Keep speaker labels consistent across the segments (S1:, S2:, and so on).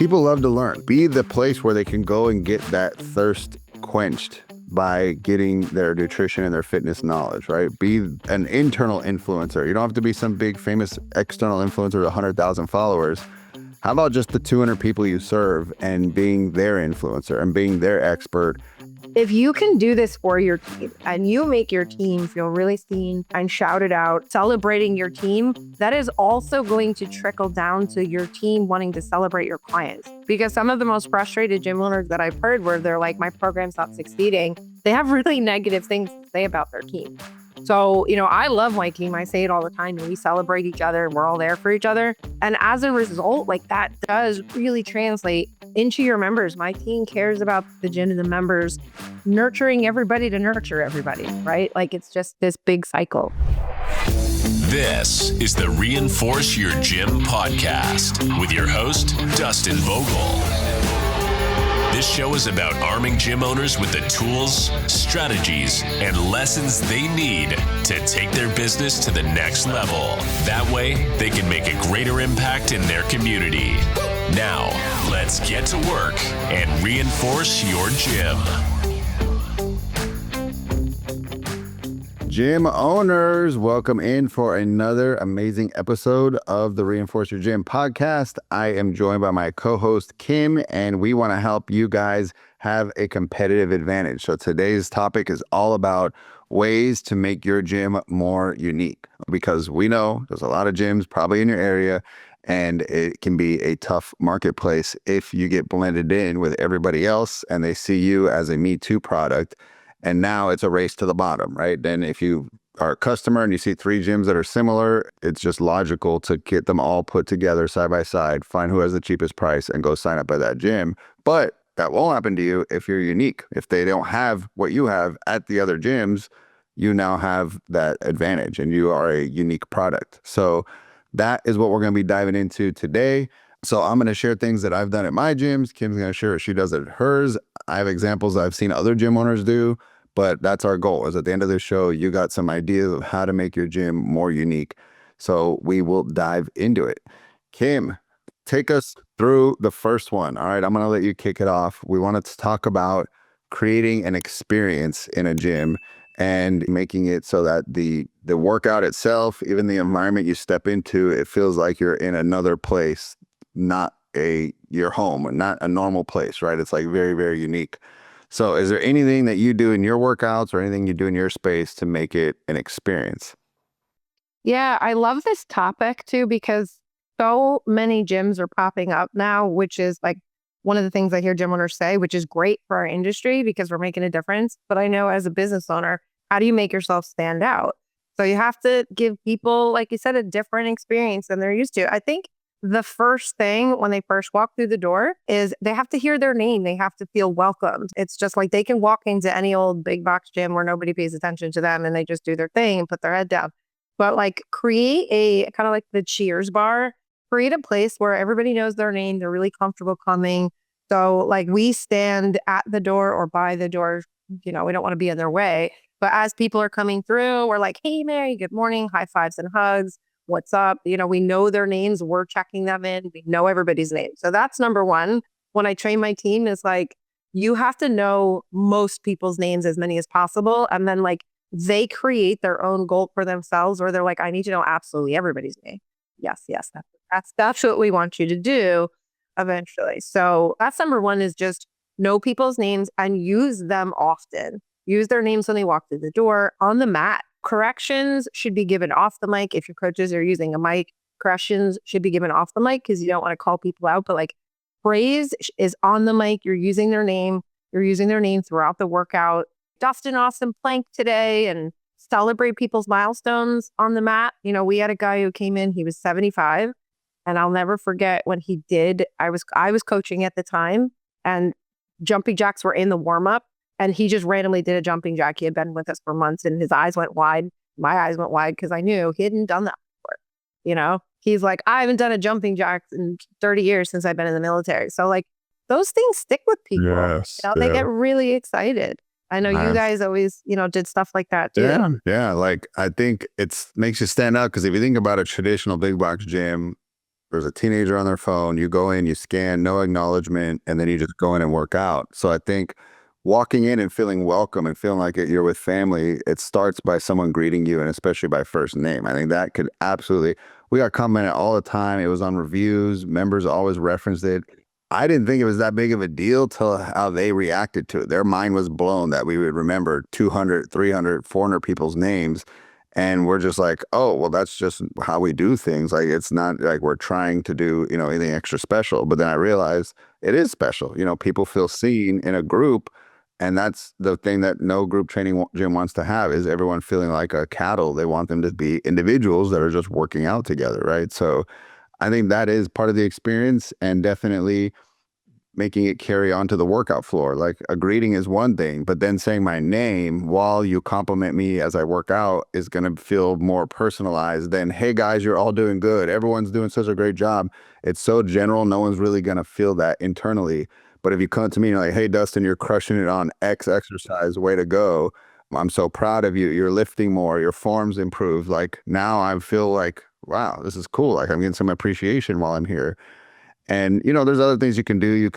S1: People love to learn. Be the place where they can go and get that thirst quenched by getting their nutrition and their fitness knowledge, right? Be an internal influencer. You don't have to be some big famous external influencer with 100,000 followers. How about just the 200 people you serve and being their influencer and being their expert?
S2: If you can do this for your team and you make your team feel really seen and shouted out, celebrating your team, that is also going to trickle down to your team wanting to celebrate your clients. Because some of the most frustrated gym owners that I've heard where they're like, my program's not succeeding, they have really negative things to say about their team. So, I love my team. I say it all the time, and we celebrate each other and we're all there for each other. And as a result, that does really translate into your members. My team cares about the gym and the members, nurturing everybody to nurture everybody, right? It's just this big cycle.
S3: This is the Reinforce Your Gym podcast with your host, Dustin Vogel. This show is about arming gym owners with the tools, strategies, and lessons they need to take their business to the next level. That way, they can make a greater impact in their community. Now, let's get to work and reinforce your gym.
S1: Gym owners, welcome in for another amazing episode of the Reinforce Your Gym podcast. I am joined by my co-host, Kim, and we want to help you guys have a competitive advantage. So today's topic is all about ways to make your gym more unique, because we know there's a lot of gyms probably in your area, and it can be a tough marketplace if you get blended in with everybody else and they see you as a Me Too product. And now it's a race to the bottom, right? Then if you are a customer and you see 3 gyms that are similar, it's just logical to get them all put together side by side, find who has the cheapest price and go sign up at that gym. But that won't happen to you if you're unique. If they don't have what you have at the other gyms, you now have that advantage and you are a unique product. So that is what we're going to be diving into today. So I'm going to share things that I've done at my gyms. Kim's going to share what she does at hers. I have examples I've seen other gym owners do, but that's our goal, is at the end of the show, you got some ideas of how to make your gym more unique. So we will dive into it. Kim, take us through the first one. All right, I'm going to let you kick it off. We wanted to talk about creating an experience in a gym and making it so that the workout itself, even the environment you step into, it feels like you're in another place, not your home, not a normal place, right? It's very, very unique. So is there anything that you do in your workouts or anything you do in your space to make it an experience?
S2: Yeah, I love this topic too, because so many gyms are popping up now, which is one of the things I hear gym owners say, which is great for our industry because we're making a difference. But I know as a business owner, how do you make yourself stand out? So you have to give people, like you said, a different experience than they're used to. I think the first thing when they first walk through the door is they have to hear their name. They have to feel welcomed. It's just they can walk into any old big box gym where nobody pays attention to them and they just do their thing and put their head down. But create a kind of like the Cheers bar, create a place where everybody knows their name. They're really comfortable coming. So we stand at the door or by the door, we don't want to be in their way. But as people are coming through, we're like, hey, Mary, good morning, high fives and hugs. What's up? We know their names. We're checking them in. We know everybody's name. So that's number one. When I train my team is you have to know most people's names, as many as possible. And then they create their own goal for themselves, or they're I need to know absolutely everybody's name. Yes. That's what we want you to do eventually. So that's number one, is just know people's names and use them often. Use their names when they walk through the door, on the mat. Corrections should be given off the mic. If your coaches are using a mic, corrections should be given off the mic because you don't want to call people out. But praise is on the mic. You're using their name. You're using their name throughout the workout. Dustin awesome plank today, and celebrate people's milestones on the mat. We had a guy who came in, he was 75, and I'll never forget when he did. I was coaching at the time, and jumping jacks were in the warm up. And he just randomly did a jumping jack. He had been with us for months and his eyes went wide. My eyes went wide because I knew he hadn't done that before. He's like, I haven't done a jumping jack in 30 years since I've been in the military. So those things stick with people.
S1: Yes.
S2: They get really excited. I know you guys always, did stuff like that too.
S1: Yeah. I think it makes you stand out because if you think about a traditional big box gym, there's a teenager on their phone, you go in, you scan, no acknowledgement, and then you just go in and work out. So I think walking in and feeling welcome and feeling like you're with family, it starts by someone greeting you, and especially by first name. I think that could absolutely, we got commented all the time. It was on reviews. Members always referenced it. I didn't think it was that big of a deal till how they reacted to it. Their mind was blown that we would remember 200, 300, 400 people's names. And we're just like, oh, well, that's just how we do things. Like, it's not like we're trying to do, anything extra special. But then I realized it is special. People feel seen in a group. And that's the thing that no group training gym wants to have, is everyone feeling like a cattle. They want them to be individuals that are just working out together, right? So I think that is part of the experience, and definitely making it carry on to the workout floor. Like, a greeting is one thing, but then saying my name while you compliment me as I work out is going to feel more personalized than, hey guys, you're all doing good. Everyone's doing such a great job. It's so general. No one's really going to feel that internally. But if you come to me and you're like, hey, Dustin, you're crushing it on X exercise, way to go. I'm so proud of you. You're lifting more. Your form's improved. Like, now I feel like, wow, this is cool. Like, I'm getting some appreciation while I'm here. And, there's other things you can do. You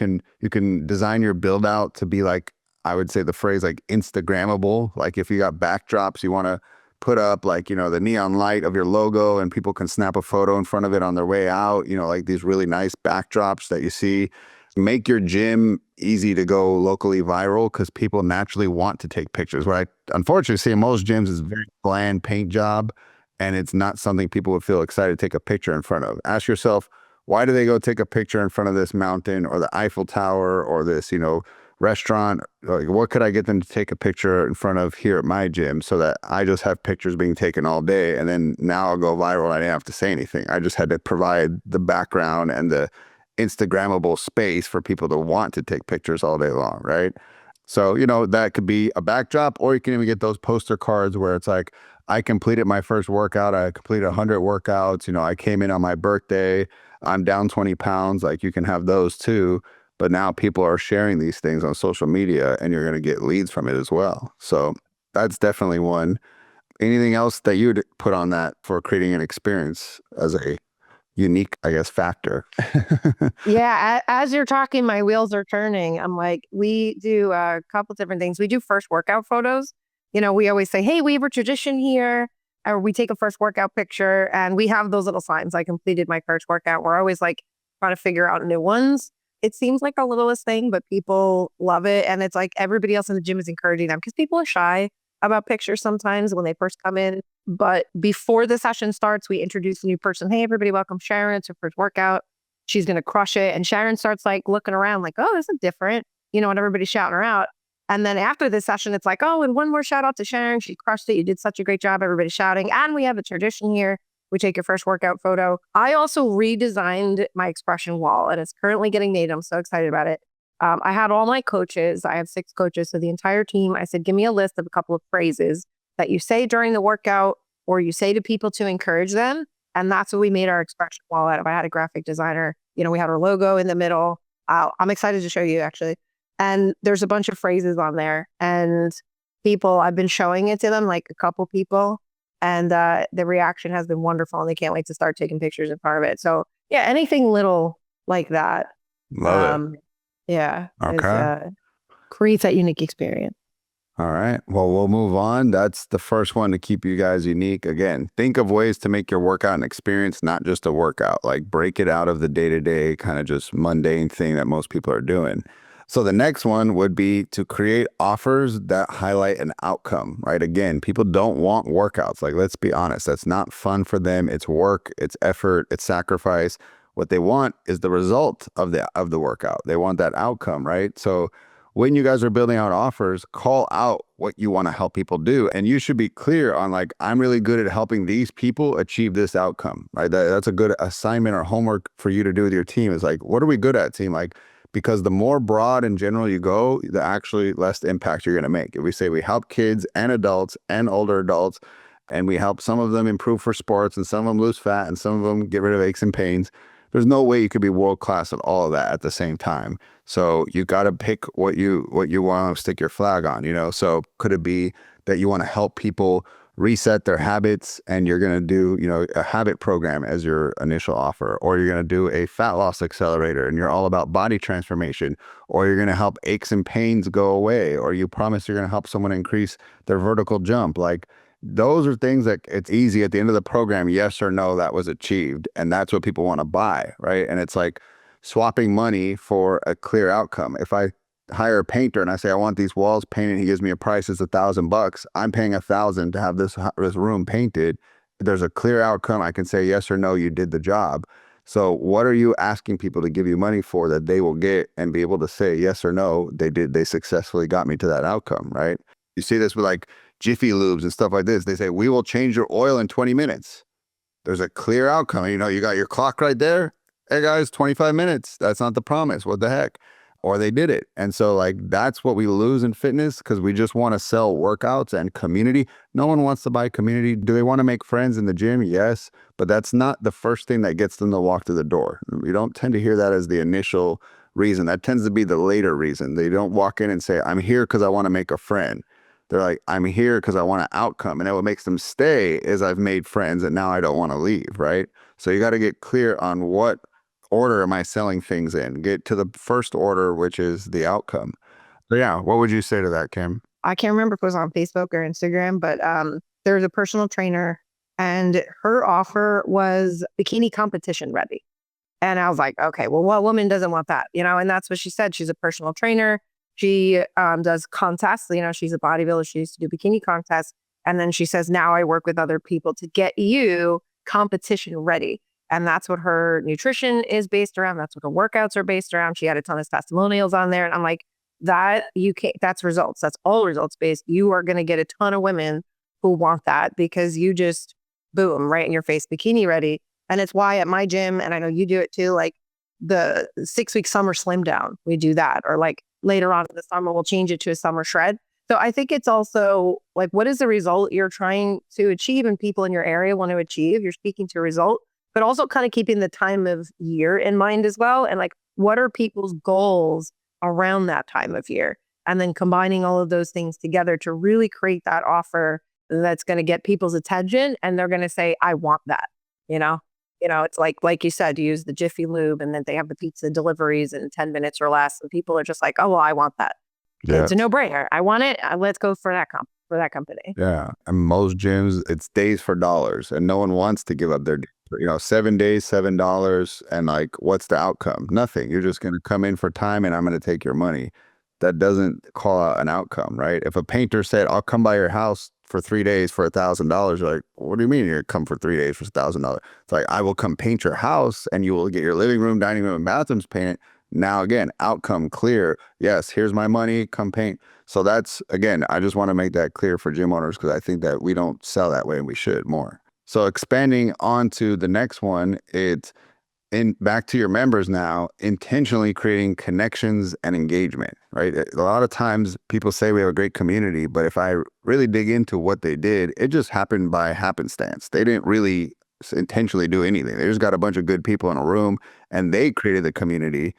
S1: can design your build out to be like, I would say the phrase like Instagrammable. Like, if you got backdrops, you want to put up like, the neon light of your logo, and people can snap a photo in front of it on their way out, like these really nice backdrops that you see. Make your gym easy to go locally viral, because people naturally want to take pictures. What I unfortunately see in most gyms is a very bland paint job, and it's not something people would feel excited to take a picture in front of. Ask yourself, why do they go take a picture in front of this mountain or the Eiffel Tower or this, restaurant? Like, what could I get them to take a picture in front of here at my gym, so that I just have pictures being taken all day, and then now I'll go viral. I didn't have to say anything. I just had to provide the background and the Instagrammable space for people to want to take pictures all day long, right? So, that could be a backdrop, or you can even get those poster cards where it's like, I completed my first workout. I completed 100 workouts. I came in on my birthday. I'm down 20 pounds. Like, you can have those too. But now people are sharing these things on social media, and you're going to get leads from it as well. So that's definitely one. Anything else that you'd put on that for creating an experience as a unique, I guess, factor?
S2: Yeah, as you're talking, my wheels are turning. I'm like, we do a couple different things. We do first workout photos. We always say, hey, we have a tradition here, or we take a first workout picture, and we have those little signs. I completed my first workout. We're always like trying to figure out new ones. It seems like the littlest thing, but people love it. And it's like everybody else in the gym is encouraging them, because people are shy about pictures sometimes when they first come in. But before the session starts, we introduce a new person. Hey, everybody, welcome Sharon. It's her first workout. She's going to crush it. And Sharon starts like looking around like, oh, this is different, and everybody's shouting her out. And then after this session, it's like, oh, and one more shout out to Sharon. She crushed it. You did such a great job. Everybody's shouting. And we have a tradition here. We take your first workout photo. I also redesigned my expression wall, and it's currently getting made. I'm so excited about it. I had all my coaches. I have 6 coaches. So the entire team, I said, give me a list of a couple of phrases that you say during the workout, or you say to people to encourage them. And that's what we made our expression wall out of. I had a graphic designer. We had our logo in the middle. I'm excited to show you, actually. And there's a bunch of phrases on there. And people, I've been showing it to them, like a couple people. And the reaction has been wonderful. And they can't wait to start taking pictures in front of it. So yeah, anything little like that.
S1: Love it.
S2: Yeah.
S1: Okay.
S2: Creates that unique experience.
S1: All right. Well, we'll move on. That's the first one to keep you guys unique. Again, think of ways to make your workout an experience, not just a workout. Like, break it out of the day-to-day kind of just mundane thing that most people are doing. So the next one would be to create offers that highlight an outcome, right? Again, people don't want workouts. Like, let's be honest, that's not fun for them. It's work, it's effort, it's sacrifice. What they want is the result of the workout. They want that outcome, right? So when you guys are building out offers, call out what you want to help people do. And you should be clear on like, I'm really good at helping these people achieve this outcome, right? That's a good assignment or homework for you to do with your team, is like, what are we good at, team? Like, because the more broad and general you go, the actually less impact you're going to make. If we say we help kids and adults and older adults, and we help some of them improve for sports, and some of them lose fat, and some of them get rid of aches and pains, there's no way you could be world-class at all of that at the same time. So you got to pick what you want to stick your flag on, So could it be that you want to help people reset their habits, and you're going to do, a habit program as your initial offer, or you're going to do a fat loss accelerator and you're all about body transformation, or you're going to help aches and pains go away, or you promise you're going to help someone increase their vertical jump. Like, those are things that it's easy at the end of the program, yes or no, that was achieved. And that's what people want to buy, right? And it's like swapping money for a clear outcome. If I hire a painter and I say, I want these walls painted, he gives me a price, it's $1,000. I'm paying $1,000 to have this room painted. There's a clear outcome. I can say yes or no, you did the job. So what are you asking people to give you money for that they will get and be able to say yes or no, they successfully got me to that outcome, right? You see this with like Jiffy Lubes and stuff like this. They say, we will change your oil in 20 minutes. There's a clear outcome. You got your clock right there. Hey guys, 25 minutes. That's not the promise. What the heck? Or they did it. And so like, that's what we lose in fitness, because we just want to sell workouts and community. No one wants to buy community. Do they want to make friends in the gym? Yes. But that's not the first thing that gets them to walk through the door. We don't tend to hear that as the initial reason. That tends to be the later reason. They don't walk in and say, I'm here because I want to make a friend. They're like, I'm here because I want an outcome. And then what makes them stay is I've made friends and now I don't want to leave, right? So you got to get clear on what order am I selling things in. Get to the first order, which is the outcome. So yeah, what would you say to that, Kim?
S2: I can't remember if it was on Facebook or Instagram, but there was a personal trainer and her offer was bikini competition ready. And I was like, okay, well, what woman doesn't want that? And that's what she said. She's a personal trainer. She does contests. She's a bodybuilder. She used to do bikini contests. And then she says, now I work with other people to get you competition ready. And that's what her nutrition is based around. That's what her workouts are based around. She had a ton of testimonials on there. And I'm like, that's results. That's all results based. You are going to get a ton of women who want that because you just, boom, right in your face, bikini ready. And it's why at my gym, and I know you do it too, like the 6-week summer slim down, we do that. Or like later on in the summer, we'll change it to a summer shred. So I think it's also like, what is the result you're trying to achieve and people in your area want to achieve? You're speaking to a result, but also kind of keeping the time of year in mind as well. And like, what are people's goals around that time of year? And then combining all of those things together to really create that offer that's going to get people's attention. And they're going to say, I want that, it's like you said, you use the Jiffy Lube and then they have the pizza deliveries in 10 minutes or less. And people are just like, oh, well, I want that. Yeah. It's a no brainer. I want it. Let's go for that company.
S1: Yeah. And most gyms, it's days for dollars and no one wants to give up their 7 days, $7. And like, what's the outcome? Nothing. You're just going to come in for time and I'm going to take your money. That doesn't call out an outcome, right? If a painter said, I'll come by your house for 3 days for $1,000, you're like, what do you mean you're going to come for 3 days for $1,000? It's like, I will come paint your house and you will get your living room, dining room, and bathrooms painted. Now, again, outcome clear. Yes, here's my money, come paint. So that's, again, I just want to make that clear for gym owners because I think that we don't sell that way and we should more. So expanding on to the next one, it's back to your members now, intentionally creating connections and engagement, right? A lot of times people say we have a great community, but if I really dig into what they did, it just happened by happenstance. They didn't really intentionally do anything. They just got a bunch of good people in a room and they created the community.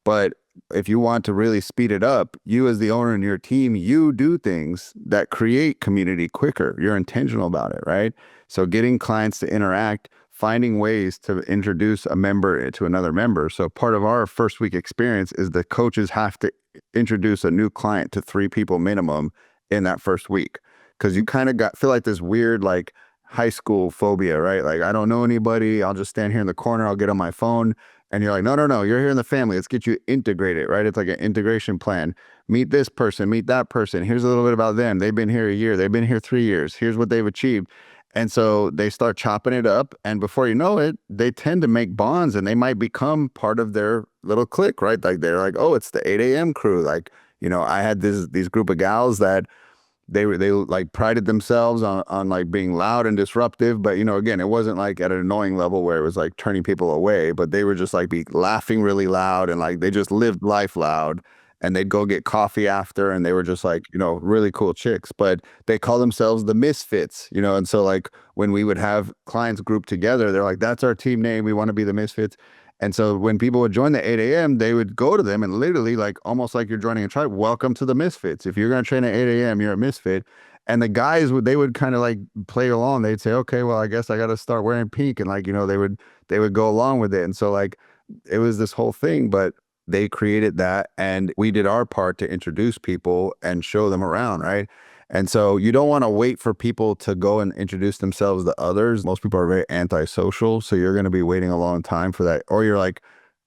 S1: But if you want to really speed it up, you as the owner in your team, you do things that create community quicker. You're intentional about it, right? So getting clients to interact, finding ways to introduce a member to another member. So part of our first week experience is the coaches have to introduce a new client to 3 people minimum in that first week. Because you kind of feel like this weird, like high school phobia, right? Like, I don't know anybody. I'll just stand here in the corner. I'll get on my phone. And you're like, no, you're here in the family. Let's get you integrated, right? It's like an integration plan. Meet this person, meet that person. Here's a little bit about them. They've been here a year. They've been here 3 years. Here's what they've achieved. And so they start chopping it up. And before you know it, they tend to make bonds and they might become part of their little clique, right? Like they're like, oh, it's the 8 a.m. crew. Like, I had these group of gals that they like prided themselves on like being loud and disruptive. But, again, it wasn't like at an annoying level where it was like turning people away, but they were just like laughing really loud and like they just lived life loud. And they'd go get coffee after and they were just like, really cool chicks, but they call themselves the Misfits, and so like when we would have clients group together, they're like, that's our team name. We want to be the Misfits. And so when people would join the 8 a.m., they would go to them and literally like, almost like you're joining a tribe, welcome to the Misfits. If you're going to train at 8 a.m., you're a Misfit. And the guys they would kind of like play along. They'd say, okay, well, I guess I got to start wearing pink. And like, they would go along with it. And so like, it was this whole thing, but they created that and we did our part to introduce people and show them around. Right. And so you don't want to wait for people to go and introduce themselves to others. Most people are very antisocial. So you're going to be waiting a long time for that. Or you're like,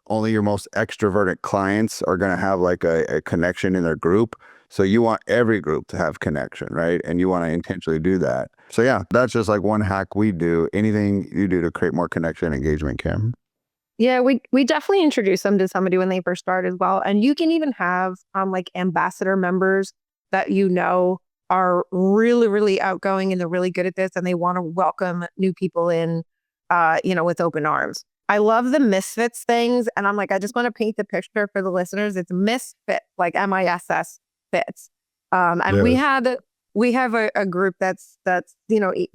S1: only your most extroverted clients are going to have like a connection in their group. So you want every group to have connection, right? And you want to intentionally do that. So yeah, that's just like one hack we do. Anything you do to create more connection and engagement, Cam?
S2: Yeah, we definitely introduce them to somebody when they first start as well. And you can even have like ambassador members that are really, really outgoing and they're really good at this and they want to welcome new people in, with open arms. I love the misfits things. And I'm like, I just want to paint the picture for the listeners. It's misfit, like MISS fits. And
S1: Yes.
S2: we have a group that's, a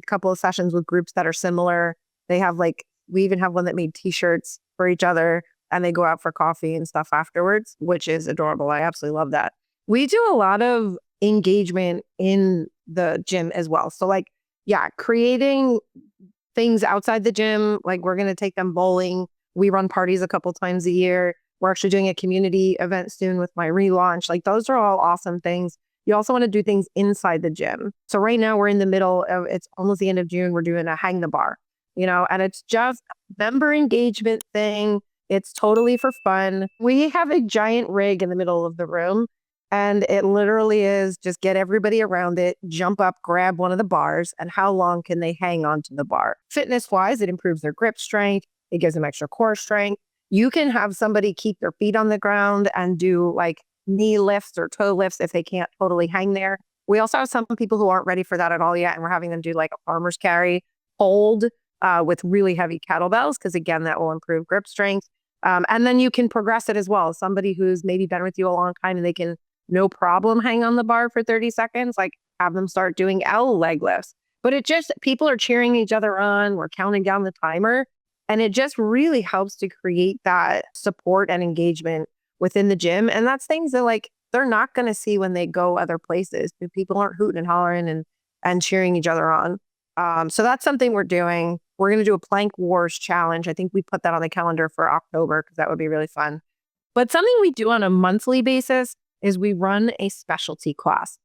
S2: couple of sessions with groups that are similar. We even have one that made t-shirts for each other and they go out for coffee and stuff afterwards, which is adorable. I absolutely love that. We do a lot of engagement in the gym as well. So like, yeah, creating things outside the gym, like we're going to take them bowling. We run parties a couple times a year. We're actually doing a community event soon with my relaunch. Like those are all awesome things. You also want to do things inside the gym. So right now we're in the middle of, it's almost the end of June. We're doing a hang the bar, and it's just member engagement thing. It's totally for fun. We have a giant rig in the middle of the room. And it literally is just get everybody around it, jump up, grab one of the bars, and how long can they hang on to the bar? Fitness-wise, it improves their grip strength. It gives them extra core strength. You can have somebody keep their feet on the ground and do like knee lifts or toe lifts if they can't totally hang there. We also have some people who aren't ready for that at all yet, and we're having them do like a farmer's carry hold with really heavy kettlebells, because again, that will improve grip strength. And then you can progress it as well. Somebody who's maybe been with you a long time and they can no problem hang on the bar for 30 seconds, like have them start doing L leg lifts. But people are cheering each other on. We're counting down the timer. And it just really helps to create that support and engagement within the gym. And that's things that like, they're not going to see when they go other places. People aren't hooting and hollering and cheering each other on. So that's something we're doing. We're going to do a Plank Wars challenge. I think we put that on the calendar for October because that would be really fun. But something we do on a monthly basis is we run a specialty class.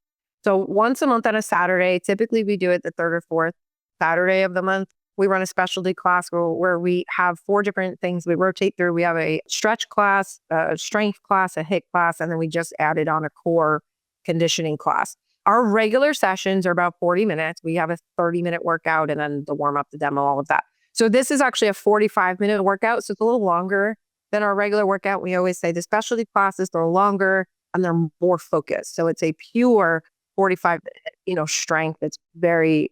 S2: So once a month on a Saturday, typically we do it the third or fourth Saturday of the month. We run a specialty class where we have 4 different things we rotate through. We have a stretch class, a strength class, a HIIT class, and then we just added on a core conditioning class. Our regular sessions are about 40 minutes. We have a 30-minute workout and then the warm up, the demo, all of that. So this is actually a 45-minute workout. So it's a little longer than our regular workout. We always say the specialty classes, they're longer and they're more focused. So it's a pure 45-minute, strength that's very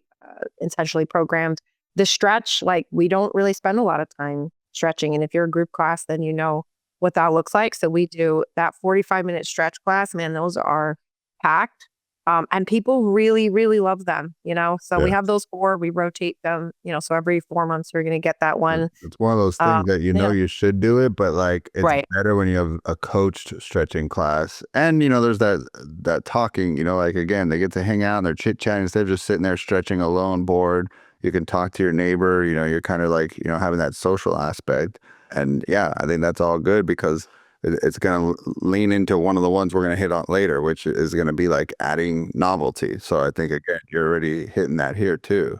S2: intentionally programmed. The stretch, like we don't really spend a lot of time stretching. And if you're a group class, then you know what that looks like. So we do that 45-minute stretch class. Man, those are packed. And people really, really love them, So we have those 4, we rotate them, so every 4 months we're going to get that one.
S1: It's one of those things that you should do it, but like it's
S2: Right.
S1: better when you have a coached stretching class. And there's that talking, like again, they get to hang out and they're chit-chatting instead of just sitting there stretching alone, bored. You can talk to your neighbor, you're kind of like, having that social aspect. And yeah, I think that's all good because it's going to lean into one of the ones we're going to hit on later, which is going to be like adding novelty. So I think, again, you're already hitting that here too.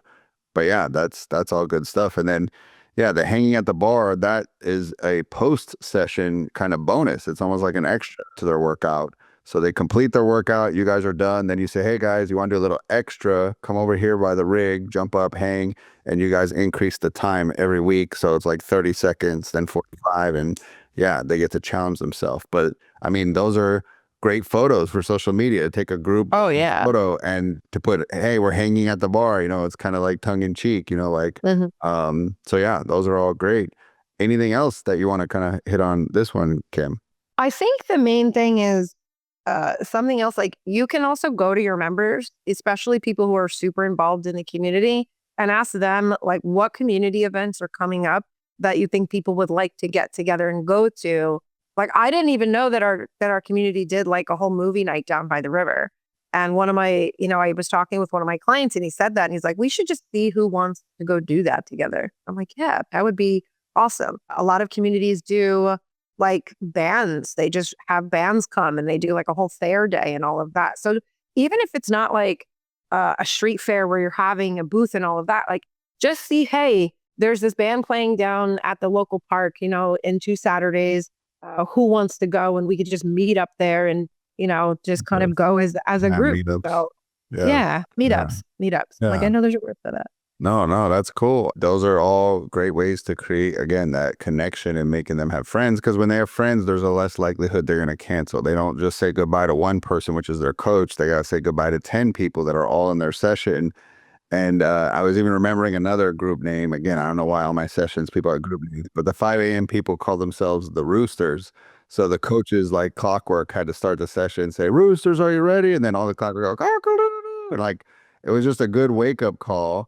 S1: But yeah, that's all good stuff. And then, yeah, the hanging at the bar, that is a post-session kind of bonus. It's almost like an extra to their workout. So they complete their workout, you guys are done. Then you say, hey guys, you want to do a little extra? Come over here by the rig, jump up, hang, and you guys increase the time every week. So it's like 30 seconds, then 45, and yeah, they get to challenge themselves. But I mean, those are great photos for social media. Take a group photo and to put, hey, we're hanging at the bar. It's kind of like tongue in cheek. So yeah, those are all great. Anything else that you want to kind of hit on this one, Kim?
S2: I think the main thing is something else. Like you can also go to your members, especially people who are super involved in the community, and ask them like what community events are coming up that you think people would like to get together and go to. Like I didn't even know that our community did like a whole movie night down by the river. And one of my, I was talking with one of my clients and he said that and he's like, we should just see who wants to go do that together. I'm like, yeah, that would be awesome. A lot of communities do like bands. They just have bands come and they do like a whole fair day and all of that. So even if it's not like a street fair where you're having a booth and all of that, like just see, hey, there's this band playing down at the local park, in 2 Saturdays. Who wants to go? And we could just meet up there and, just kind of go as a group.
S1: Meetups.
S2: So
S1: Yeah.
S2: meetups. Like
S1: Yeah.
S2: I know there's a word for that.
S1: No, that's cool. Those are all great ways to create, again, that connection and making them have friends. Because when they have friends, there's a less likelihood they're going to cancel. They don't just say goodbye to one person, which is their coach. They got to say goodbye to 10 people that are all in their session. And I was even remembering another group name. Again, I don't know why all my sessions people are group names, but the 5 a.m. people call themselves the Roosters. So the coaches, like clockwork, had to start the session, say, Roosters, are you ready? And then all the clock would go, "Cock-a-doodle-doo." And like, it was just a good wake up call.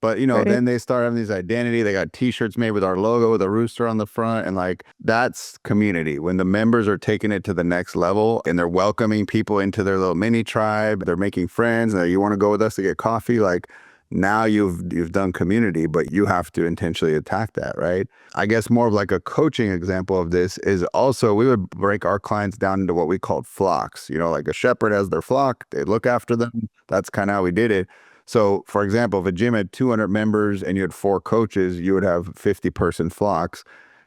S1: But,
S2: Right.
S1: then they start having these identity. They got T-shirts made with our logo with a rooster on the front. And like, that's community. When the members are taking it to the next level and they're welcoming people into their little mini tribe, they're making friends. And you want to go with us to get coffee? Like, now you've done community, but you have to intentionally attack that, right? I guess more of like a coaching example of this is also we would break our clients down into what we called flocks. Like a shepherd has their flock. They look after them. That's kind of how we did it. So, for example, if a gym had 200 members and you had 4 coaches, you would have 50-person flocks.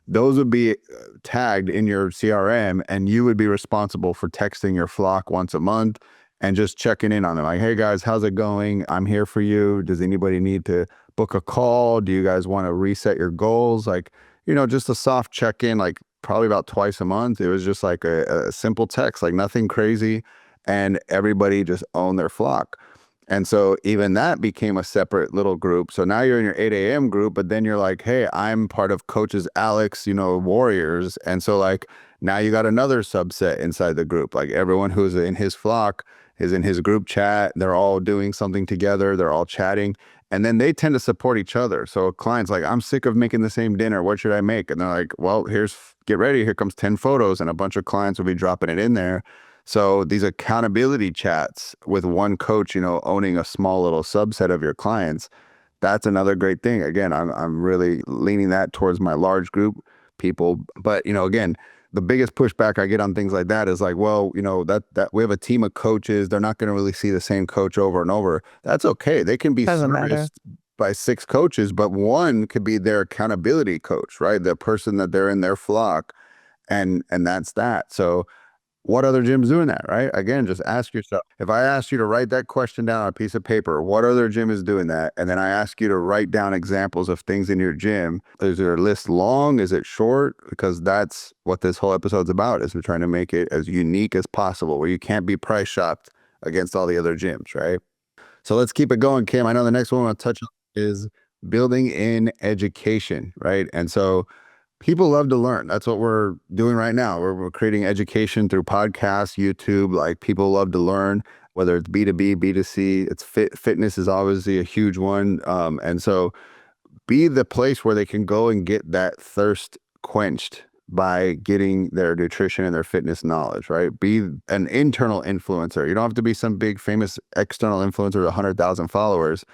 S1: Those would be tagged in your CRM, and you would be responsible for texting your flock once a month and just checking in on them. Like, hey, guys, how's it going? I'm here for you. Does anybody need to book a call? Do you guys want to reset your goals? Like, just a soft check-in, like probably about twice a month. It was just like a simple text, like nothing crazy. And everybody just owned their flock. And so even that became a separate little group. So now you're in your 8 a.m. group, but then you're like, hey, I'm part of Coaches Alex, Warriors. And so like now you got another subset inside the group. Like everyone who's in his flock is in his group chat. They're all doing something together. They're all chatting. And then they tend to support each other. So a client's like, I'm sick of making the same dinner. What should I make? And they're like, well, get ready. Here comes 10 photos. And a bunch of clients will be dropping it in there. So these accountability chats with one coach, owning a small little subset of your clients, that's another great thing. Again, I'm really leaning that towards my large group people. But, again, the biggest pushback I get on things like that is like, well, that we have a team of coaches. They're not going to really see the same coach over and over. That's okay. They can be
S2: Doesn't matter.
S1: serviced by 6 coaches, but one could be their accountability coach, right? The person that they're in their flock. And that's that. So what other gym's doing that, right? Again, just ask yourself. If I asked you to write that question down on a piece of paper, what other gym is doing that? And then I ask you to write down examples of things in your gym. Is your list long? Is it short? Because that's what this whole episode's about, is we're trying to make it as unique as possible, where you can't be price shopped against all the other gyms, right? So let's keep it going, Kim. I know the next one I want to touch on is building in education, right? And so people love to learn. That's what we're doing right now. We're creating education through podcasts, YouTube. Like people love to learn, whether it's B2B, B2C. It's fitness is obviously a huge one. And so be the place where they can go and get that thirst quenched by getting their nutrition and their fitness knowledge, right? Be an internal influencer. You don't have to be some big famous external influencer with 100,000 followers.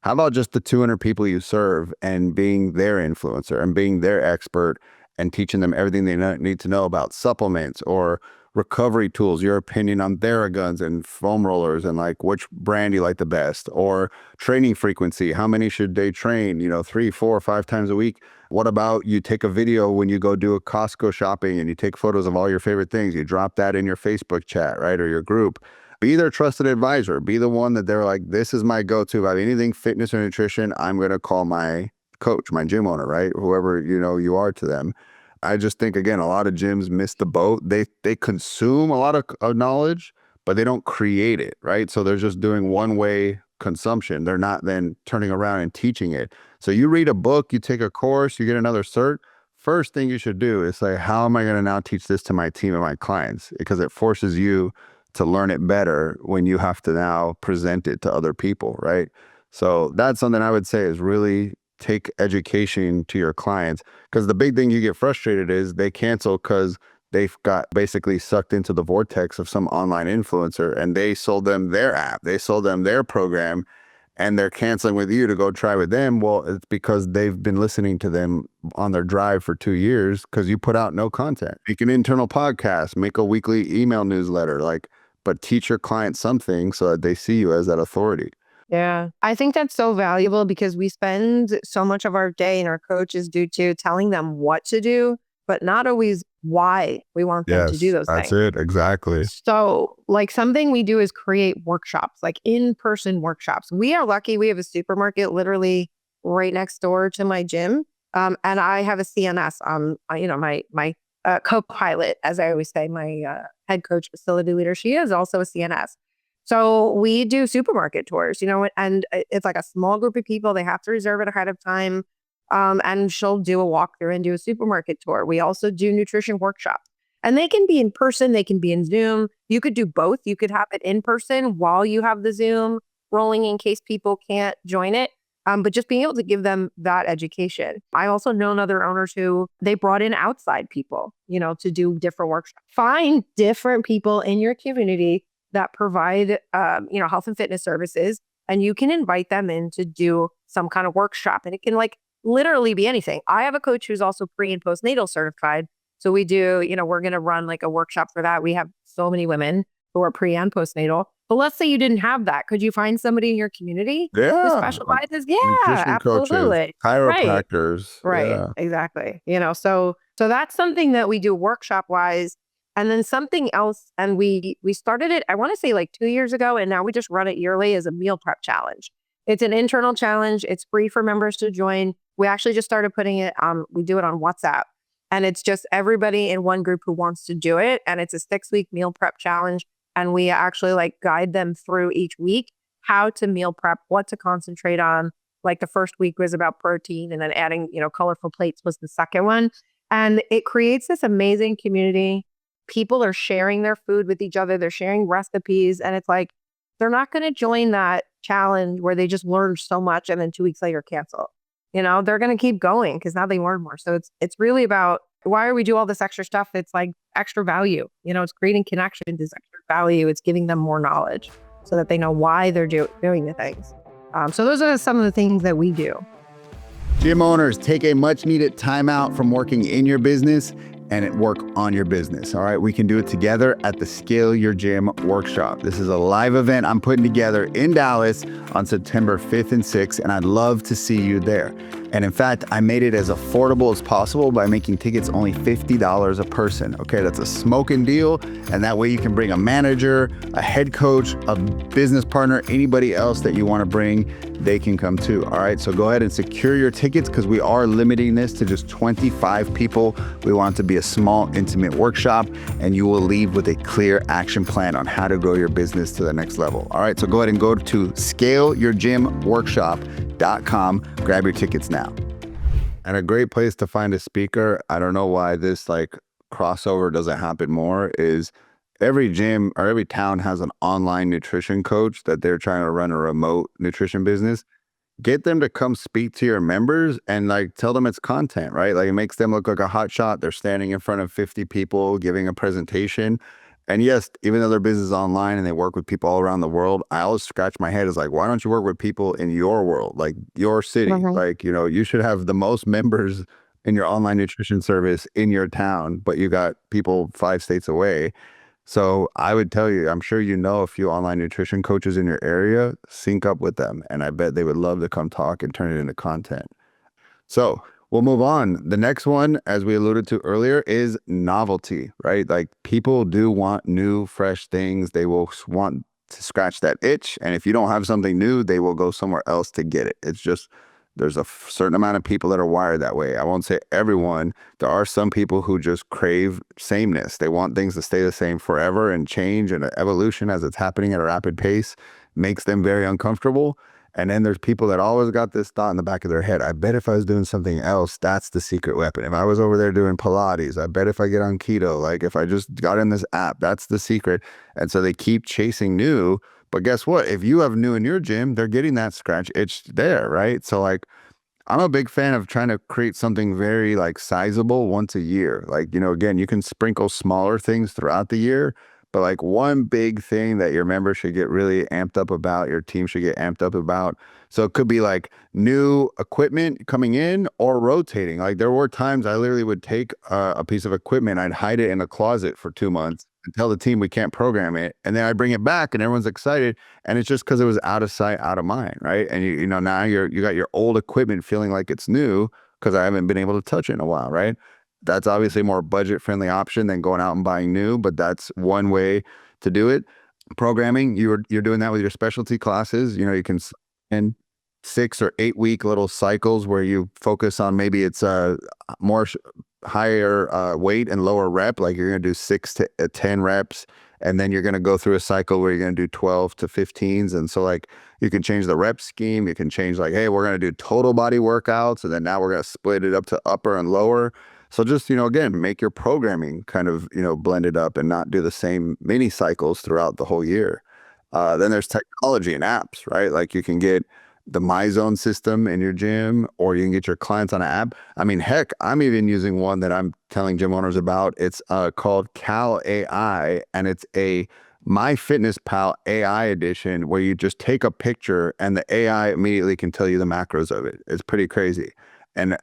S1: How about just the 200 people you serve and being their influencer and being their expert and teaching them everything they need to know about supplements or recovery tools, your opinion on Theraguns and foam rollers and like which brand you like the best, or training frequency, how many should they train, 3, 4, 5 times a week? What about you take a video when you go do a Costco shopping and you take photos of all your favorite things, you drop that in your Facebook chat, right? Or your group. Be their trusted advisor. Be the one that they're like, this is my go-to about anything fitness or nutrition. I'm going to call my coach, my gym owner, right? Whoever, you are to them. I just think, again, a lot of gyms miss the boat. They consume a lot of knowledge, but they don't create it, right? So they're just doing one-way consumption. They're not then turning around and teaching it. So you read a book, you take a course, you get another cert. First thing you should do is say, how am I going to now teach this to my team and my clients? Because it forces you to learn it better when you have to now present it to other people, right? So that's something I would say is really take education to your clients, because the big thing you get frustrated is they cancel because they've got basically sucked into the vortex of some online influencer and they sold them their app, they sold them their program, and they're canceling with you to go try with them. Well, it's because they've been listening to them on their drive for 2 years because you put out no content. Make an internal podcast, make a weekly email newsletter, like, but teach your clients something so that they see you as that authority.
S2: Yeah. I think that's so valuable because we spend so much of our day, and our coaches do too, telling them what to do, but not always why we want them to do those
S1: that's
S2: things.
S1: it. Exactly.
S2: So, like, something we do is create workshops, like in-person workshops. We are lucky. We have a supermarket literally right next door to my gym. And I have a CNS, my co-pilot, as I always say, my head coach, facility leader. She is also a CNS. So we do supermarket tours, and it's like a small group of people. They have to reserve it ahead of time. And she'll do a walkthrough and do a supermarket tour. We also do nutrition workshops, and they can be in person. They can be in Zoom. You could do both. You could have it in person while you have the Zoom rolling in case people can't join it. But just being able to give them that education. I also know other owners who they brought in outside people, to do different workshops. Find different people in your community that provide, health and fitness services, and you can invite them in to do some kind of workshop. And it can literally be anything. I have a coach who's also pre and postnatal certified. So we do, we're going to run like a workshop for that. We have so many women who are pre and postnatal. But let's say you didn't have that. Could you find somebody in your community who specializes? Yeah,
S1: Nutrition
S2: absolutely.
S1: coaches, chiropractors.
S2: Right.
S1: Yeah.
S2: Exactly. So that's something that we do workshop wise. And then something else, and we started it, I want to say like 2 years ago, and now we just run it yearly as a meal prep challenge. It's an internal challenge. It's free for members to join. We actually just started putting it we do it on WhatsApp, and it's just everybody in one group who wants to do it. And it's a 6-week meal prep challenge. And we actually guide them through each week how to meal prep, what to concentrate on. Like the first week was about protein, and then adding, colorful plates was the second one. And it creates this amazing community. People are sharing their food with each other. They're sharing recipes. And it's like, they're not going to join that challenge where they just learn so much and then 2 weeks later cancel. They're going to keep going because now they learn more. So it's really about, why do we do all this extra stuff? It's like extra value. It's creating connections, it's extra value. It's giving them more knowledge so that they know why they're doing the things. So those are some of the things that we do.
S1: Gym owners, take a much needed time out from working in your business and work on your business. All right. We can do it together at the Scale Your Gym workshop. This is a live event I'm putting together in Dallas on September 5th and 6th, and I'd love to see you there. And in fact, I made it as affordable as possible by making tickets only $50 a person. Okay, that's a smoking deal. And that way you can bring a manager, a head coach, a business partner, anybody else that you want to bring, they can come too. All right, so go ahead and secure your tickets because we are limiting this to just 25 people. We want it to be a small, intimate workshop, and you will leave with a clear action plan on how to grow your business to the next level. All right, so go ahead and go to scaleyourgymworkshop.com. Grab your tickets now. And a great place to find a speaker, I don't know why this crossover doesn't happen more, is every gym or every town has an online nutrition coach that they're trying to run a remote nutrition business. Get them to come speak to your members and tell them it's content, right? It makes them look like a hot shot. They're standing in front of 50 people giving a presentation. And yes, even though their business is online and they work with people all around the world, I always scratch my head. It's why don't you work with people in your world, your city?
S2: Mm-hmm.
S1: You should have the most members in your online nutrition service in your town, but you got people 5 states away. So I would tell you, I'm sure a few online nutrition coaches in your area, sync up with them. And I bet they would love to come talk and turn it into content. So we'll move on. The next one, as we alluded to earlier, is novelty, right? People do want new, fresh things. They will want to scratch that itch. And if you don't have something new, they will go somewhere else to get it. It's just, there's a certain amount of people that are wired that way. I won't say everyone. There are some people who just crave sameness. They want things to stay the same forever, and change and evolution as it's happening at a rapid pace makes them very uncomfortable. And then there's people that always got this thought in the back of their head. I bet if I was doing something else, that's the secret weapon. If I was over there doing Pilates, I bet if I get on keto, if I just got in this app, that's the secret. And so they keep chasing new. But guess what? If you have new in your gym, they're getting that scratch itch there, right? So I'm a big fan of trying to create something very like sizable once a year. Like, again, you can sprinkle smaller things throughout the year, but like one big thing that your members should get really amped up about, your team should get amped up about. So it could be like new equipment coming in or rotating. Like there were times I literally would take a piece of equipment, I'd hide it in a closet for 2 months and tell the team we can't program it. And then I bring it back and everyone's excited. And it's just because it was out of sight, out of mind, right? And now you got your old equipment feeling like it's new because I haven't been able to touch it in a while, right? That's obviously a more budget friendly option than going out and buying new, but that's one way to do it. Programming, you're doing that with your specialty classes. You can in 6 or 8 week little cycles where you focus on maybe it's more higher weight and lower rep. Like you're going to do 6 to 10 reps. And then you're going to go through a cycle where you're going to do 12 to 15s. And so like you can change the rep scheme. You can change like, hey, we're going to do total body workouts. And then now we're going to split it up to upper and lower. So just, again, make your programming kind of, blended up and not do the same mini cycles throughout the whole year. Then there's technology and apps, right? Like you can get the MyZone system in your gym, or you can get your clients on an app. I mean, heck, I'm even using one that I'm telling gym owners about. It's called Cal AI, and it's a MyFitnessPal AI edition where you just take a picture and the AI immediately can tell you the macros of it. It's pretty crazy. And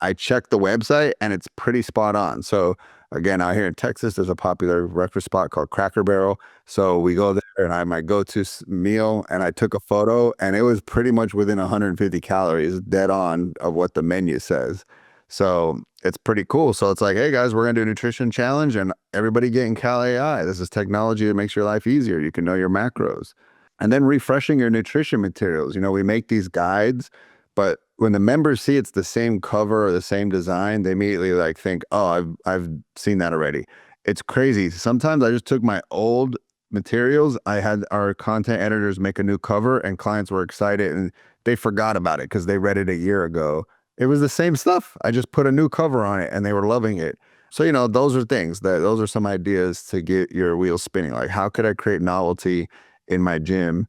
S1: I checked the website and it's pretty spot on. So again, out here in Texas, there's a popular breakfast spot called Cracker Barrel. So we go there and I have my go-to meal and I took a photo and it was pretty much within 150 calories, dead on of what the menu says. So it's pretty cool. So it's like, hey guys, we're going to do a nutrition challenge and everybody getting Cal AI. This is technology that makes your life easier. You can know your macros. And then refreshing your nutrition materials. We make these guides, but when the members see it's the same cover or the same design, they immediately like think, oh, I've seen that already. It's crazy. Sometimes I just took my old materials. I had our content editors make a new cover and clients were excited and they forgot about it because they read it a year ago. It was the same stuff. I just put a new cover on it and they were loving it. So, those are things those are some ideas to get your wheels spinning. Like, how could I create novelty in my gym?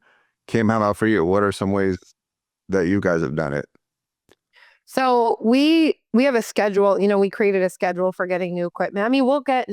S1: Kim, how about for you? What are some ways that you guys have done it?
S2: So we have a schedule. We created a schedule for getting new equipment. I mean, we'll get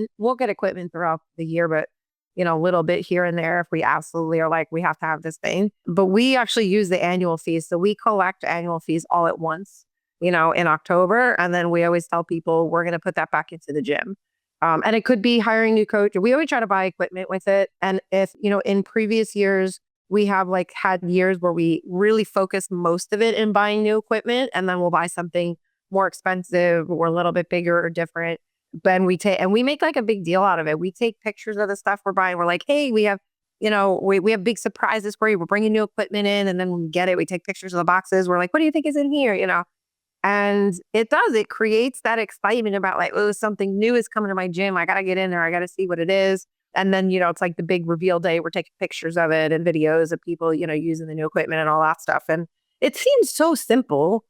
S2: equipment throughout the year, but a little bit here and there if we absolutely are like, we have to have this thing. But we actually use the annual fees. So we collect annual fees all at once, in October. And then we always tell people we're going to put that back into the gym. And it could be hiring a new coach. We always try to buy equipment with it. And if, in previous years, we have like had years where we really focus most of it in buying new equipment, and then we'll buy something more expensive or a little bit bigger or different. Then we make like a big deal out of it. We take pictures of the stuff we're buying. We're like, hey, we have, we have big surprises for you. We're bringing new equipment in, and then when we get it, we take pictures of the boxes. We're like, what do you think is in here? And it creates that excitement about like, oh, something new is coming to my gym. I got to get in there. I got to see what it is. And then, it's like the big reveal day. We're taking pictures of it and videos of people, using the new equipment and all that stuff. And it seems so simple,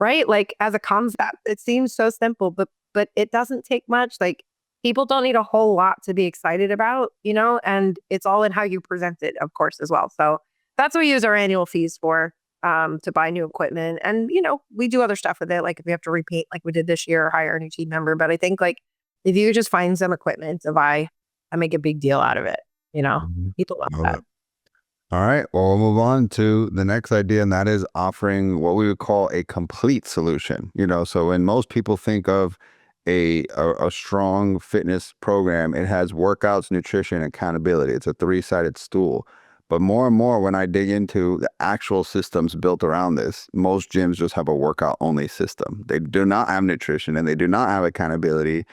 S2: right? Like as a concept, it seems so simple, but it doesn't take much. Like people don't need a whole lot to be excited about, and it's all in how you present it, of course, as well. So that's what we use our annual fees for, to buy new equipment. And, we do other stuff with it. Like if we have to repaint like we did this year or hire a new team member. But I think like if you just find some equipment to buy, I make a big deal out of it. People love that.
S1: All right. Well, we'll move on to the next idea, and that is offering what we would call a complete solution. So when most people think of a strong fitness program, it has workouts, nutrition, accountability. It's a 3-sided stool. But more and more, when I dig into the actual systems built around this, most gyms just have a workout only system. They do not have nutrition and they do not have accountability.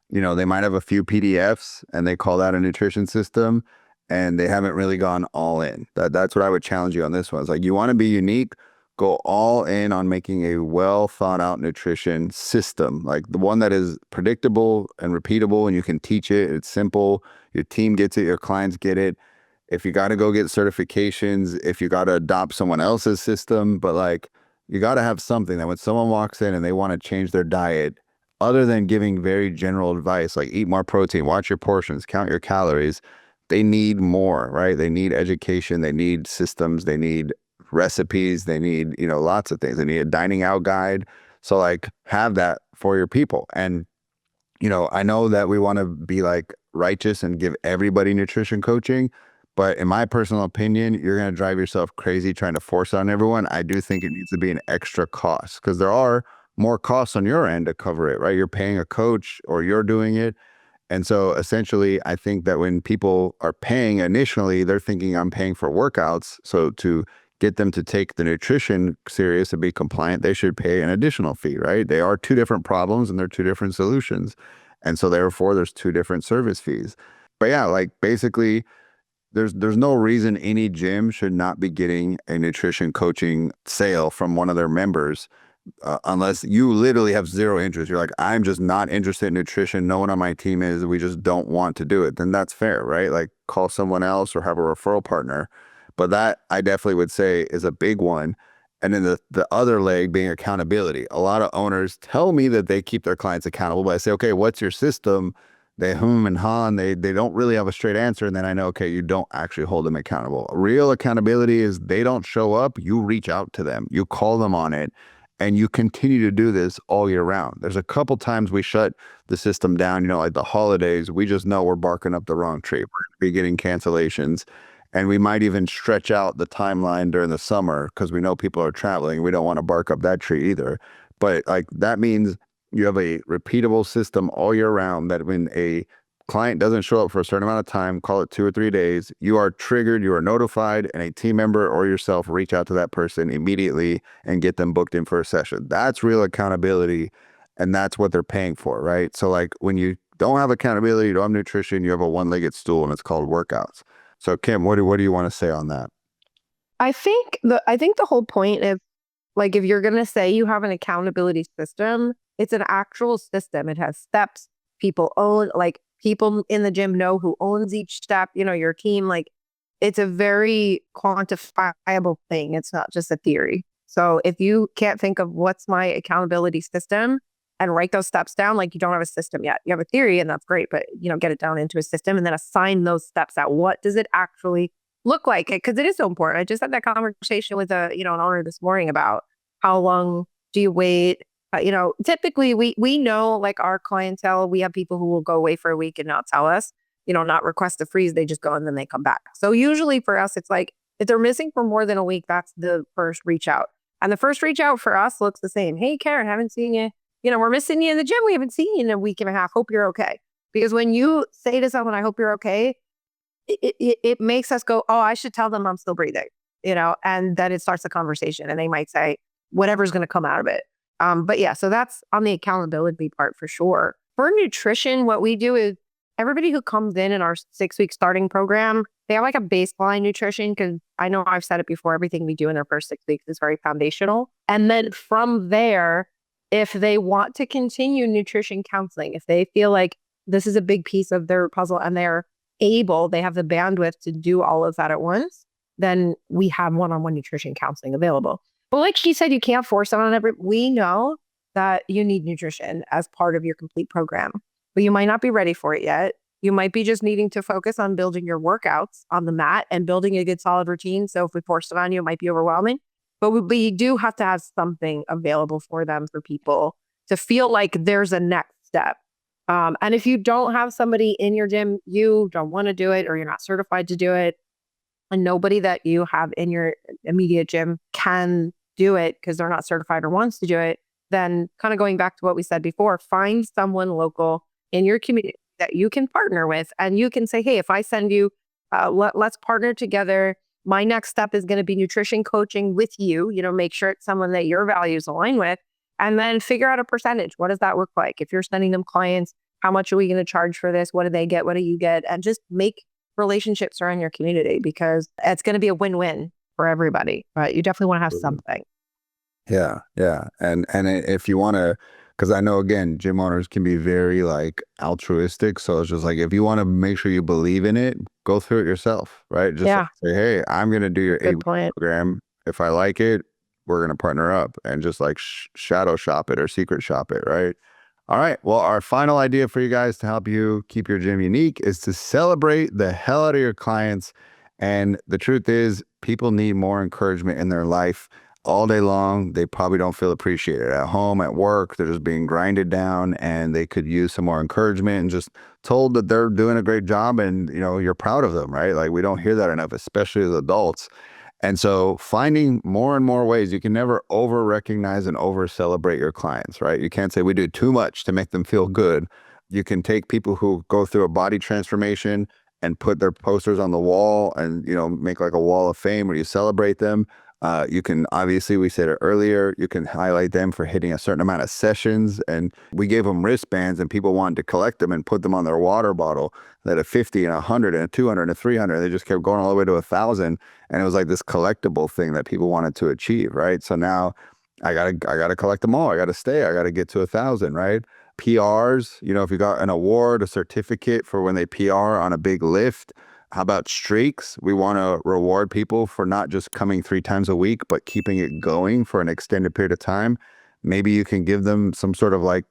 S1: They might have a few PDFs and they call that a nutrition system, and they haven't really gone all in. That's what I would challenge you on this one. It's like, you want to be unique, go all in on making a well thought out nutrition system, like the one that is predictable and repeatable and you can teach it. It's simple. Your team gets it. Your clients get it. If you got to go get certifications, if you got to adopt someone else's system, but like you got to have something that when someone walks in and they want to change their diet, other than giving very general advice, like eat more protein, watch your portions, count your calories, they need more, right? They need education, they need systems, they need recipes, they need, lots of things. They need a dining out guide. So like have that for your people. And, I know that we want to be like righteous and give everybody nutrition coaching, but in my personal opinion, you're going to drive yourself crazy trying to force it on everyone. I do think it needs to be an extra cost because there are more costs on your end to cover it, right? You're paying a coach or you're doing it. And so essentially, I think that when people are paying initially, they're thinking I'm paying for workouts. So to get them to take the nutrition serious and be compliant, they should pay an additional fee, right? They are two different problems and they're two different solutions. And so therefore, there's two different service fees. But yeah, like basically, there's no reason any gym should not be getting a nutrition coaching sale from one of their members unless you literally have zero interest. You're like, I'm just not interested in nutrition. No one on my team is. We just don't want to do it. Then that's fair, right? Like call someone else or have a referral partner. But that I definitely would say is a big one. And then the other leg being accountability. A lot of owners tell me that they keep their clients accountable, but I say, okay, what's your system? They and ha, and they don't really have a straight answer. And then I know, okay, you don't actually hold them accountable. Real accountability is they don't show up, you reach out to them, you call them on it, and you continue to do this all year round. There's a couple times we shut the system down, like the holidays, we just know we're barking up the wrong tree. We're going to be getting cancellations. And we might even stretch out the timeline during the summer because we know people are traveling. We don't want to bark up that tree either. But like that means you have a repeatable system all year round that when a client doesn't show up for a certain amount of time, call it 2 or 3 days, you are triggered, you are notified, and a team member or yourself reach out to that person immediately and get them booked in for a session. That's real accountability, and that's what they're paying for, right? So like when you don't have accountability, you don't have nutrition, you have a one-legged stool, and it's called workouts. So Kim, what do you want to say on that?
S2: I think the whole point is like if you're gonna say you have an accountability system, it's an actual system. It has steps. People in the gym know who owns each step. Your team. Like it's a very quantifiable thing. It's not just a theory. So if you can't think of what's my accountability system and write those steps down, like you don't have a system yet. You have a theory and that's great, but get it down into a system and then assign those steps out. What does it actually look like? Because it is so important. I just had that conversation with an owner this morning about how long do you wait? Typically we know like our clientele, we have people who will go away for a week and not tell us, not request a freeze. They just go and then they come back. So usually for us, it's like if they're missing for more than a week, that's the first reach out. And the first reach out for us looks the same. Hey, Karen, haven't seen you. We're missing you in the gym. We haven't seen you in a week and a half. Hope you're okay. Because when you say to someone, I hope you're okay, it makes us go, oh, I should tell them I'm still breathing, and then it starts the conversation and they might say whatever's going to come out of it. But yeah, so that's on the accountability part for sure. For nutrition, what we do is everybody who comes in our 6-week starting program, they have like a baseline nutrition because I know I've said it before, everything we do in their first 6 weeks is very foundational. And then from there, if they want to continue nutrition counseling, if they feel like this is a big piece of their puzzle and they have the bandwidth to do all of that at once, then we have one-on-one nutrition counseling available. But like she said, you can't force it on we know that you need nutrition as part of your complete program, but you might not be ready for it yet. You might be just needing to focus on building your workouts on the mat and building a good solid routine. So if we force it on you, it might be overwhelming. But we do have to have something available for them, for people to feel like there's a next step. And if you don't have somebody in your gym, you don't want to do it or you're not certified to do it, and nobody that you have in your immediate gym can do it because they're not certified or wants to do it, then kind of going back to what we said before, find someone local in your community that you can partner with. And you can say, hey, if I send you, let's partner together. My next step is going to be nutrition coaching with you, make sure it's someone that your values align with, and then figure out a percentage. What does that look like? If you're sending them clients, how much are we going to charge for this? What do they get? What do you get? And just make relationships around your community because it's going to be a win-win for everybody, but you definitely want to have something.
S1: Yeah. And if you want to, because I know, again, gym owners can be very like altruistic. So it's just like, if you want to make sure you believe in it, go through it yourself, right? Just like say, hey, I'm going to do your 8-week program. If I like it, we're going to partner up and just like shadow shop it or secret shop it, right? All right. Well, our final idea for you guys to help you keep your gym unique is to celebrate the hell out of your clients. And the truth is, people need more encouragement in their life all day long. They probably don't feel appreciated at home, at work. They're just being grinded down, and they could use some more encouragement and just told that they're doing a great job, and you're proud of them, right? Like, we don't hear that enough, especially as adults. And so finding more and more ways. You can never over recognize and over celebrate your clients, right? You can't say we do too much to make them feel good. You can take people who go through a body transformation and put their posters on the wall, and make like a wall of fame where you celebrate them. You can, obviously, we said it earlier, you can highlight them for hitting a certain amount of sessions. And we gave them wristbands, and people wanted to collect them and put them on their water bottle, that a 50 and 100 and a 200 and a 300. They just kept going all the way to 1,000. And it was like this collectible thing that people wanted to achieve, right? So now I gotta collect them all. I gotta get to 1,000, right? PRs, if you got an award, a certificate for when they PR on a big lift. How about streaks? We want to reward people for not just coming 3 times a week, but keeping it going for an extended period of time. Maybe you can give them some sort of like,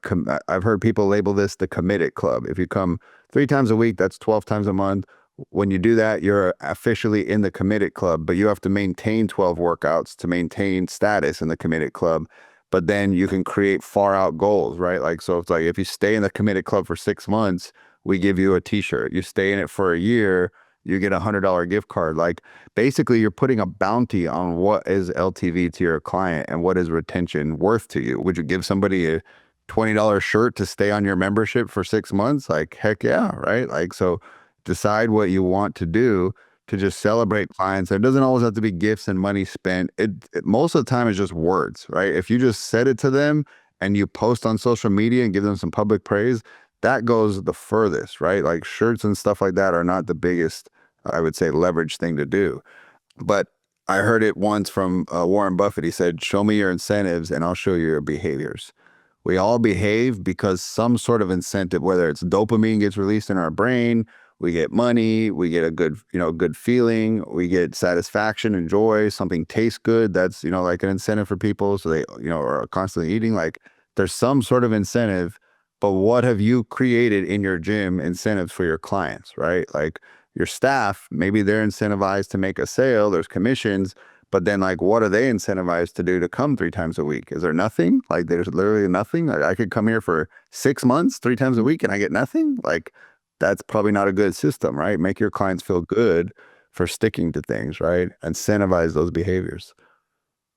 S1: I've heard people label this the committed club. If you come 3 times a week, that's 12 times a month. When you do that, you're officially in the committed club, but you have to maintain 12 workouts to maintain status in the committed club. But then you can create far out goals, right? Like, so it's like, if you stay in the committed club for 6 months, we give you a t-shirt. You stay in it for a year, you get $100 gift card. Like, basically you're putting a bounty on what is LTV to your client and what is retention worth to you. Would you give somebody a $20 shirt to stay on your membership for 6 months? Like, heck yeah, right? Like, so decide what you want to do to just celebrate clients. It doesn't always have to be gifts and money spent. It most of the time is just words, right? If you just said it to them and you post on social media and give them some public praise, that goes the furthest, right? Like, shirts and stuff like that are not the biggest, I would say, leverage thing to do. But I heard it once from Warren Buffett. He said, show me your incentives and I'll show you your behaviors. We all behave because some sort of incentive, whether it's dopamine gets released in our brain, we get money, we get a good, good feeling, we get satisfaction and joy, something tastes good. That's, like an incentive for people. So they, are constantly eating. Like, there's some sort of incentive, but what have you created in your gym incentives for your clients, right? Like, your staff, maybe they're incentivized to make a sale, there's commissions, but then, like, what are they incentivized to do to come 3 times a week? Is there nothing? Like, there's literally nothing. I could come here for 6 months, 3 times a week, and I get nothing. Like, that's probably not a good system, right? Make your clients feel good for sticking to things, right? Incentivize those behaviors.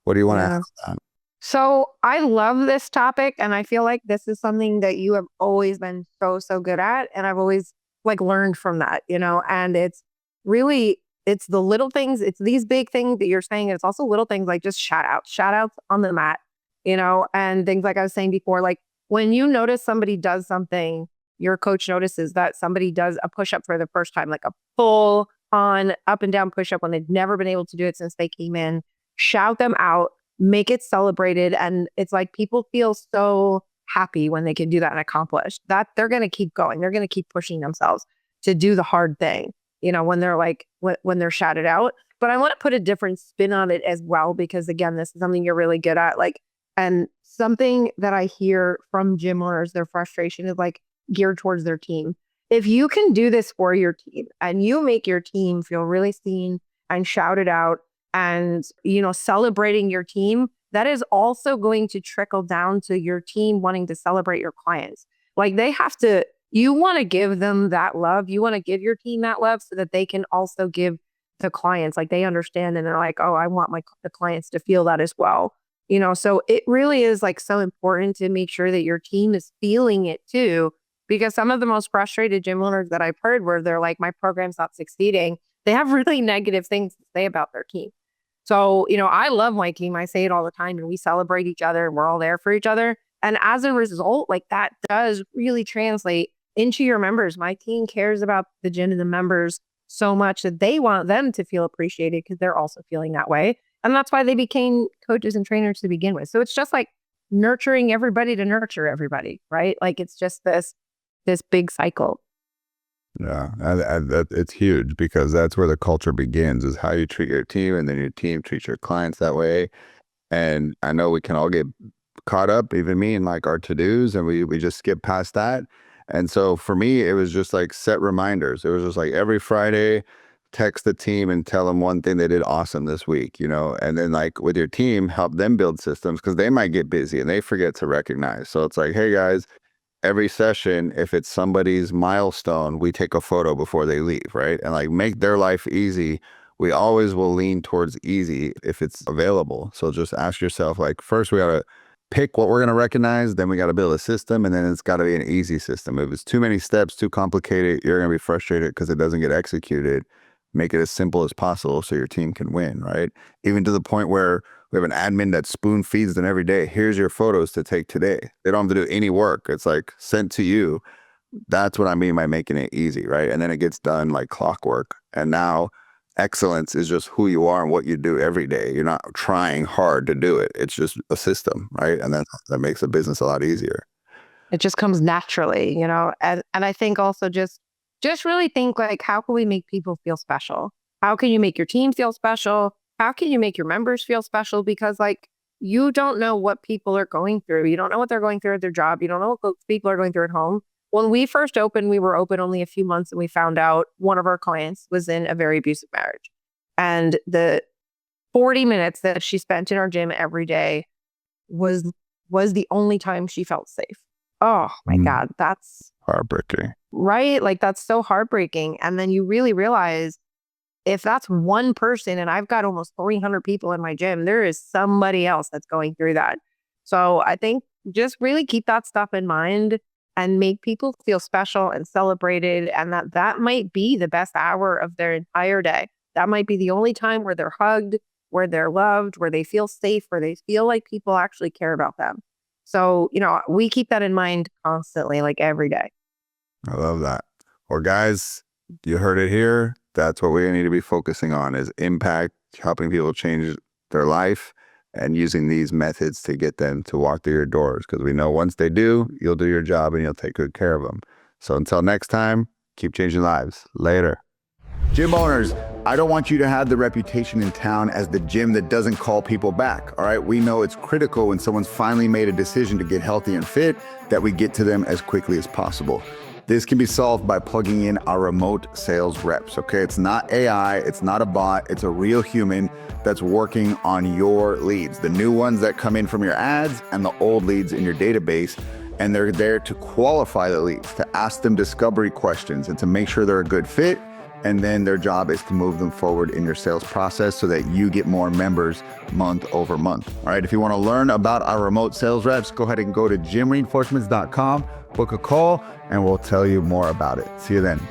S1: What do you want to ask that?
S2: So I love this topic, and I feel like this is something that you have always been so good at. And I've always learned from that, and it's the little things. It's these big things that you're saying. It's also little things like just shout outs on the mat, and things like I was saying before, like when you notice somebody does something, your coach notices that somebody does a push-up for the first time, like a full on up and down push-up when they've never been able to do it since they came in, shout them out, make it celebrated. And it's like people feel so happy when they can do that and accomplish that. They're going to keep going. They're going to keep pushing themselves to do the hard thing, when they're like, when they're shouted out. But I want to put a different spin on it as well, because again, this is something you're really good at. Like, and something that I hear from gym owners, their frustration is like geared towards their team. If you can do this for your team and you make your team feel really seen and shouted out and, celebrating your team, that is also going to trickle down to your team wanting to celebrate your clients. Like, you want to give them that love. You want to give your team that love so that they can also give the clients, like, they understand and they're like, oh, I want the clients to feel that as well. So it really is like so important to make sure that your team is feeling it too, because some of the most frustrated gym owners that I've heard where they're like, my program's not succeeding, they have really negative things to say about their team. So, I love my team. I say it all the time, and we celebrate each other and we're all there for each other. And as a result, like, that does really translate into your members. My team cares about the gym and the members so much that they want them to feel appreciated because they're also feeling that way. And that's why they became coaches and trainers to begin with. So it's just like nurturing everybody to nurture everybody, right? Like, it's just this big cycle.
S1: Yeah, it's huge, because that's where the culture begins, is how you treat your team, and then your team treats your clients that way. And I know we can all get caught up, even me, in like our to-dos, and we just skip past that. And so for me, it was just like set reminders. It was just like every Friday, text the team and tell them one thing they did awesome this week, and then like with your team, help them build systems because they might get busy and they forget to recognize. So it's like, hey guys, every session, if it's somebody's milestone, we take a photo before they leave, right? And like make their life easy. We always will lean towards easy if it's available. So just ask yourself, like, first we gotta pick what we're gonna recognize, then we gotta build a system, and then it's gotta be an easy system. If it's too many steps, too complicated, you're gonna be frustrated because it doesn't get executed. Make it as simple as possible so your team can win, right? Even to the point where we have an admin that spoon feeds them every day. Here's your photos to take today. They don't have to do any work. It's like sent to you. That's what I mean by making it easy, right? And then it gets done like clockwork. And now excellence is just who you are and what you do every day. You're not trying hard to do it. It's just a system, right? And that makes the business a lot easier.
S2: It just comes naturally, and I think also just really think like, how can we make people feel special? How can you make your team feel special? How can you make your members feel special? Because like, you don't know what people are going through. You don't know what they're going through at their job. You don't know what people are going through at home. When we first opened, we were open only a few months, and we found out one of our clients was in a very abusive marriage. And the 40 minutes that she spent in our gym every day was the only time she felt safe. Oh my God, that's
S1: heartbreaking.
S2: Right? Like, that's so heartbreaking. And then you really realize if that's one person, and I've got almost 300 people in my gym, there is somebody else that's going through that. So I think just really keep that stuff in mind and make people feel special and celebrated, and that might be the best hour of their entire day. That might be the only time where they're hugged, where they're loved, where they feel safe, where they feel like people actually care about them. So, we keep that in mind constantly, like every day.
S1: I love that. Well, guys, you heard it here. That's what we need to be focusing on is impact, helping people change their life and using these methods to get them to walk through your doors. Because we know once they do, you'll do your job and you'll take good care of them. So until next time, keep changing lives. Later. Gym owners, I don't want you to have the reputation in town as the gym that doesn't call people back, all right? We know it's critical when someone's finally made a decision to get healthy and fit that we get to them as quickly as possible. This can be solved by plugging in our remote sales reps, okay? It's not AI, it's not a bot, it's a real human that's working on your leads, the new ones that come in from your ads and the old leads in your database. And they're there to qualify the leads, to ask them discovery questions and to make sure they're a good fit. And then their job is to move them forward in your sales process so that you get more members month over month. All right, if you want to learn about our remote sales reps, go ahead and go to gymreinforcements.com, book a call, and we'll tell you more about it. See you then.